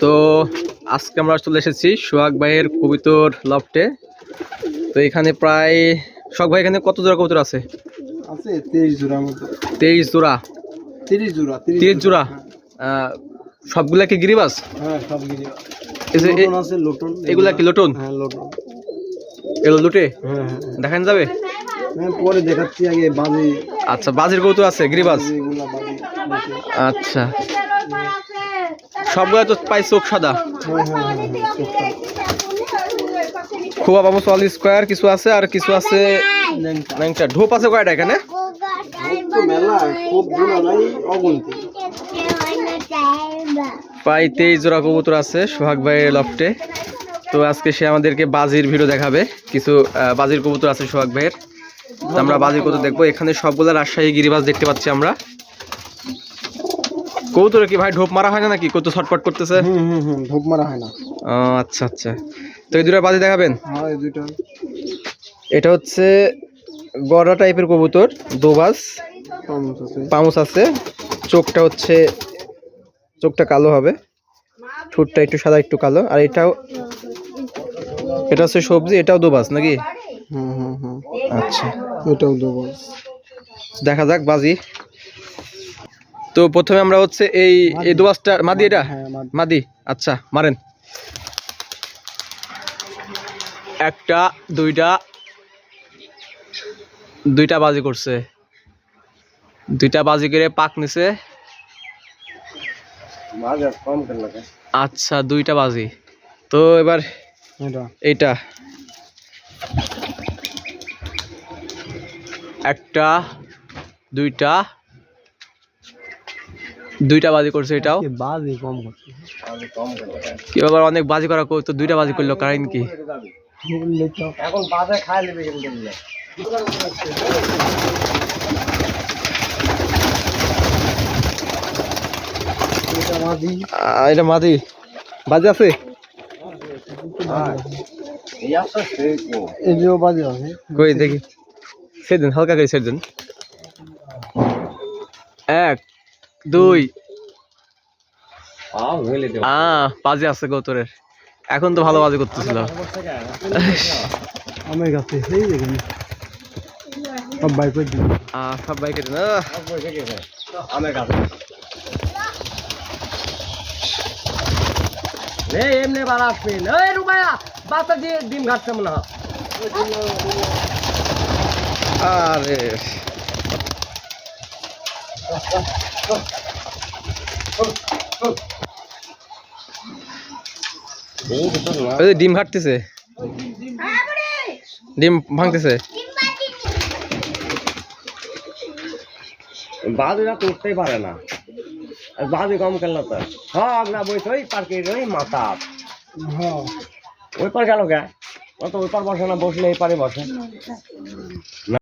তো আজকে আমরা চলে এসেছি সোহাগ ভাইয়ের কবুতর লফটে। তো এখানে প্রায় সোহাগ ভাই এখানে কত জোড়া কবুতর আছে? আছে 23 জোড়ার মতো। 23 জোড়া? 30 জোড়া। 30 জোড়া। সবগুলা কি গিরিবাস? হ্যাঁ, সব গিরিবাস। লোটন আছে, লোটন। এগুলা কি লোটন? হ্যাঁ, লোটন। এগুলো লুটে? হ্যাঁ, দেখান যাবে? হ্যাঁ, পরে দেখাচ্ছি, আগে বাজি। আচ্ছা, বাজির কবুতর আছে গিরিবাস? এগুলা বাজি। আচ্ছা, সবগুলা তো পাই চোখ সাদা। খোয়া বাবু অল স্কোয়ার কিছু আছে, আর কিছু আছে ন্যাংটা। ঢোপ আছে কয়টা এখানে? প্রায় 23 জোড়া কবুতর আছে সোহাগ ভাইয়ের লফটে। তো আজকে সে আমাদেরকে বাজির ভিডিও দেখাবে। কিছু বাজির কবুতর আছে সোহাগ ভাইয়ের, আমরা বাজির কবুতর দেখবো। এখানে সবগুলা রাজশাহী গিরিবাজ দেখতে পাচ্ছি আমরা। কবুতরে কি ভাই ঢোপ মারা হয় না নাকি? কত ছটফট করতেছে। ঢোপ মারা হয় না। আচ্ছা আচ্ছা, তো এই দুটো বাজি দেখাবেন? হ্যাঁ, এই দুটো। এটা হচ্ছে গড়া টাইপের কবুতর, দোবাজ, পামুস আছে। চোখটা হচ্ছে, চোখটা কালো হবে, ঠোঁটটা একটু সাদা একটু কালো। আর এটাও, এটা হচ্ছে সবজি, এটাও দোবাজ নাকি? আচ্ছা, এটাও দোবাজ। দেখা যাক বাজি। তো প্রথমে আমরা হচ্ছে এই দোবাজটা মাদি, এটা মাদি। আচ্ছা, মারেন। একটা, দুইটা বাজি করছে, দুইটা বাজি করে পাক নিছে। আচ্ছা, দুইটা বাজি। তো এবার এইটা একটা, দুইটা বাজি করছে। এটাও বাজি কম করছে। কি ব্যাপার, অনেক বাজি করা তো দুইটা বাজি করলো, কারণ কি? এখন বাজে খায় নেবে কিন্তু। এটা মাদি বাজি আছে। কই দেখি, সেদিন হালকা করে সেদিন। 1 2 বাজি আছে কবুতরের। এখন তো ভালো বাজি করতেছিল। আমার কাছে সব বাইক সব বাইকের না, আমার কাছে এমনি বার আসবেন। ওই রুমায়া বাচ্চা দিয়ে ডিম ঘাটছে মনে হয়। আরে ডিম ঘাটতেছে, ডিম ভাঙতেছে। বাজুরা তো উঠতেই পারে না, বাজু কম খেললো তো। হ্যাঁ, আমরা বসে ওই পার্কে ওই মাথা ওই পার গেল গে, অত ওই পার বসে না, বসলে এই পারে বসে।